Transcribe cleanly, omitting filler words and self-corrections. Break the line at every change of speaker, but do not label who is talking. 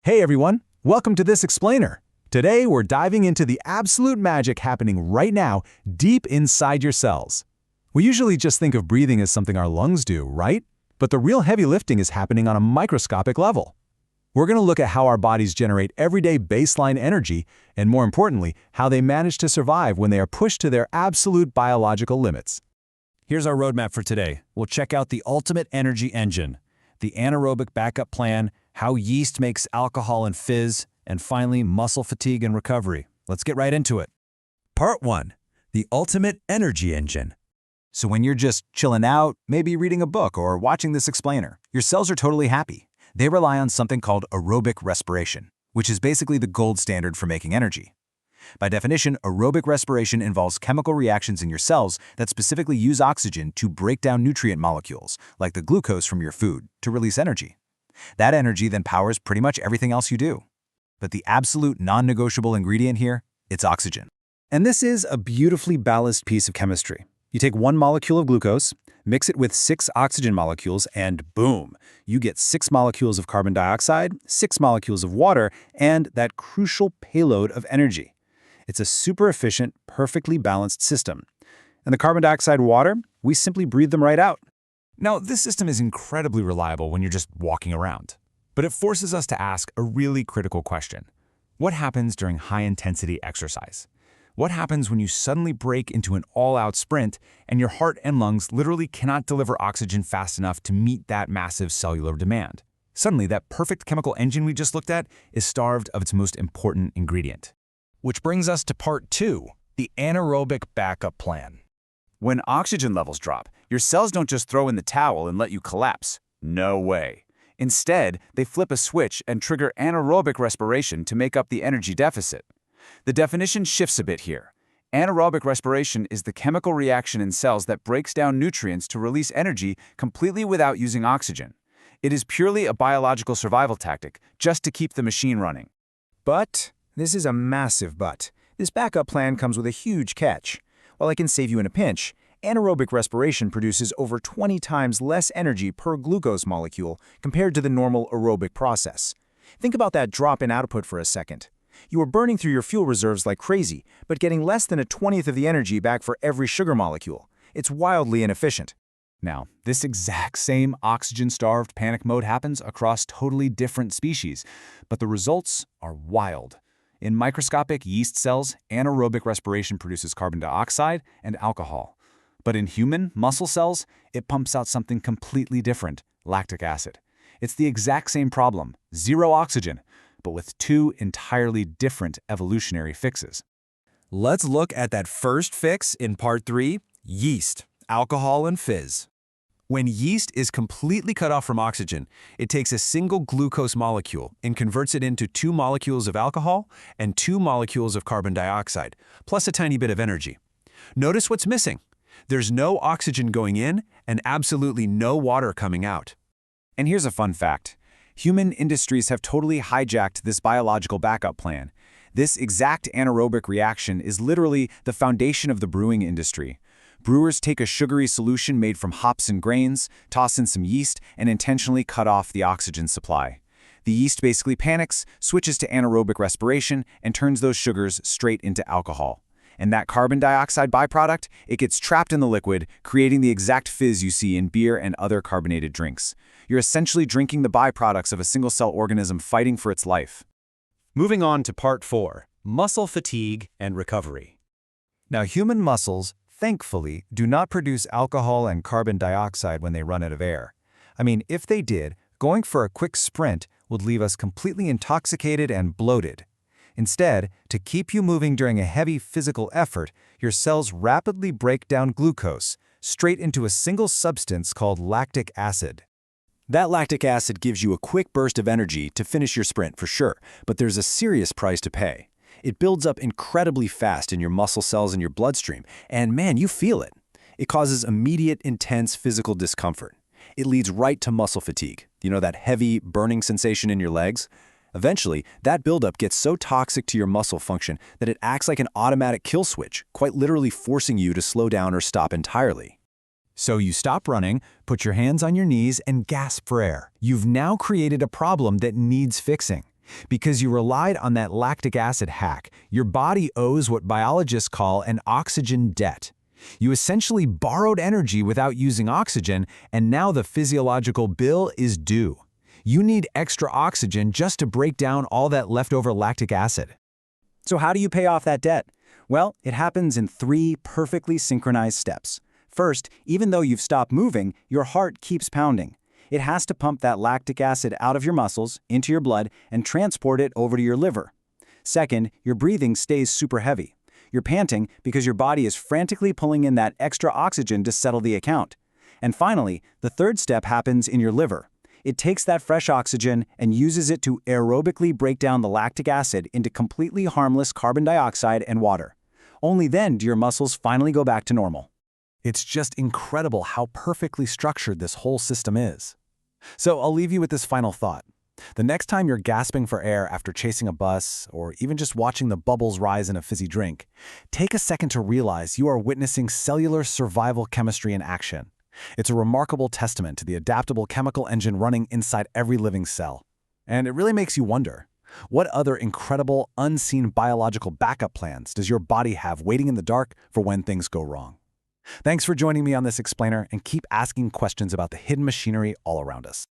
Hey everyone, welcome to this explainer. Today we're diving into the absolute magic happening right now, deep inside your cells. We usually just think of breathing as something our lungs do, right? But the real heavy lifting is happening on a microscopic level. We're going to look at how our bodies generate everyday baseline energy, and more importantly, how they manage to survive when they are pushed to their absolute biological limits.
Here's our roadmap for today. We'll check out the ultimate energy engine, the anaerobic backup plan, how yeast makes alcohol and fizz, and finally, muscle fatigue and recovery. Let's get right into it.
Part 1. The ultimate energy engine. So when you're just chilling out, maybe reading a book or watching this explainer, your cells are totally happy. They rely on something called aerobic respiration, which is basically the gold standard for making energy. By definition, aerobic respiration involves chemical reactions in your cells that specifically use oxygen to break down nutrient molecules, like the glucose from your food, to release energy. That energy then powers pretty much everything else you do. But the absolute non-negotiable ingredient here, it's oxygen. And this is a beautifully balanced piece of chemistry. You take one molecule of glucose, mix it with 6 oxygen molecules, and boom, you get 6 molecules of carbon dioxide, 6 molecules of water, and that crucial payload of energy. It's a super efficient, perfectly balanced system. And the carbon dioxide water, we simply breathe them right out.
Now, this system is incredibly reliable when you're just walking around. But it forces us to ask a really critical question. What happens during high-intensity exercise? What happens when you suddenly break into an all-out sprint and your heart and lungs literally cannot deliver oxygen fast enough to meet that massive cellular demand? Suddenly, that perfect chemical engine we just looked at is starved of its most important ingredient. Which brings us to part 2, the anaerobic backup plan.
When oxygen levels drop, your cells don't just throw in the towel and let you collapse. No way. Instead, they flip a switch and trigger anaerobic respiration to make up the energy deficit. The definition shifts a bit here. Anaerobic respiration is the chemical reaction in cells that breaks down nutrients to release energy completely without using oxygen. It is purely a biological survival tactic, just to keep the machine running.
But this is a massive but. This backup plan comes with a huge catch. While it can save you in a pinch, anaerobic respiration produces over 20 times less energy per glucose molecule compared to the normal aerobic process. Think about that drop in output for a second. You are burning through your fuel reserves like crazy, but getting less than a 20th of the energy back for every sugar molecule. It's wildly inefficient.
Now, this exact same oxygen-starved panic mode happens across totally different species, but the results are wild. In microscopic yeast cells, anaerobic respiration produces carbon dioxide and alcohol. But in human muscle cells, it pumps out something completely different, lactic acid. It's the exact same problem, zero oxygen, but with 2 entirely different evolutionary fixes.
Let's look at that first fix in part 3, yeast, alcohol and fizz. When yeast is completely cut off from oxygen, it takes a single glucose molecule and converts it into 2 molecules of alcohol and 2 molecules of carbon dioxide, plus a tiny bit of energy. Notice what's missing. There's no oxygen going in and absolutely no water coming out.
And here's a fun fact. Human industries have totally hijacked this biological backup plan. This exact anaerobic reaction is literally the foundation of the brewing industry. Brewers take a sugary solution made from hops and grains, toss in some yeast, and intentionally cut off the oxygen supply. The yeast basically panics, switches to anaerobic respiration, and turns those sugars straight into alcohol. And that carbon dioxide byproduct, it gets trapped in the liquid, creating the exact fizz you see in beer and other carbonated drinks. You're essentially drinking the byproducts of a single-cell organism fighting for its life.
Moving on to part 4, muscle fatigue and recovery.
Now, human muscles, thankfully, do not produce alcohol and carbon dioxide when they run out of air. I mean, if they did, going for a quick sprint would leave us completely intoxicated and bloated. Instead, to keep you moving during a heavy physical effort, your cells rapidly break down glucose straight into a single substance called lactic acid. That lactic acid gives you a quick burst of energy to finish your sprint for sure, but there's a serious price to pay. It builds up incredibly fast in your muscle cells and your bloodstream, and man, you feel it. It causes immediate, intense physical discomfort. It leads right to muscle fatigue. You know, that heavy, burning sensation in your legs? Eventually, that buildup gets so toxic to your muscle function that it acts like an automatic kill switch, quite literally forcing you to slow down or stop entirely. So you stop running, put your hands on your knees, and gasp for air. You've now created a problem that needs fixing. Because you relied on that lactic acid hack, your body owes what biologists call an oxygen debt. You essentially borrowed energy without using oxygen, and now the physiological bill is due. You need extra oxygen just to break down all that leftover lactic acid.
So how do you pay off that debt? Well, it happens in 3 perfectly synchronized steps. First, even though you've stopped moving, your heart keeps pounding. It has to pump that lactic acid out of your muscles, into your blood, and transport it over to your liver. Second, your breathing stays super heavy. You're panting because your body is frantically pulling in that extra oxygen to settle the account. And finally, the third step happens in your liver. It takes that fresh oxygen and uses it to aerobically break down the lactic acid into completely harmless carbon dioxide and water. Only then do your muscles finally go back to normal.
It's just incredible how perfectly structured this whole system is. So I'll leave you with this final thought. The next time you're gasping for air after chasing a bus, or even just watching the bubbles rise in a fizzy drink, take a second to realize you are witnessing cellular survival chemistry in action. It's a remarkable testament to the adaptable chemical engine running inside every living cell. And it really makes you wonder, what other incredible, unseen biological backup plans does your body have waiting in the dark for when things go wrong? Thanks for joining me on this explainer, and keep asking questions about the hidden machinery all around us.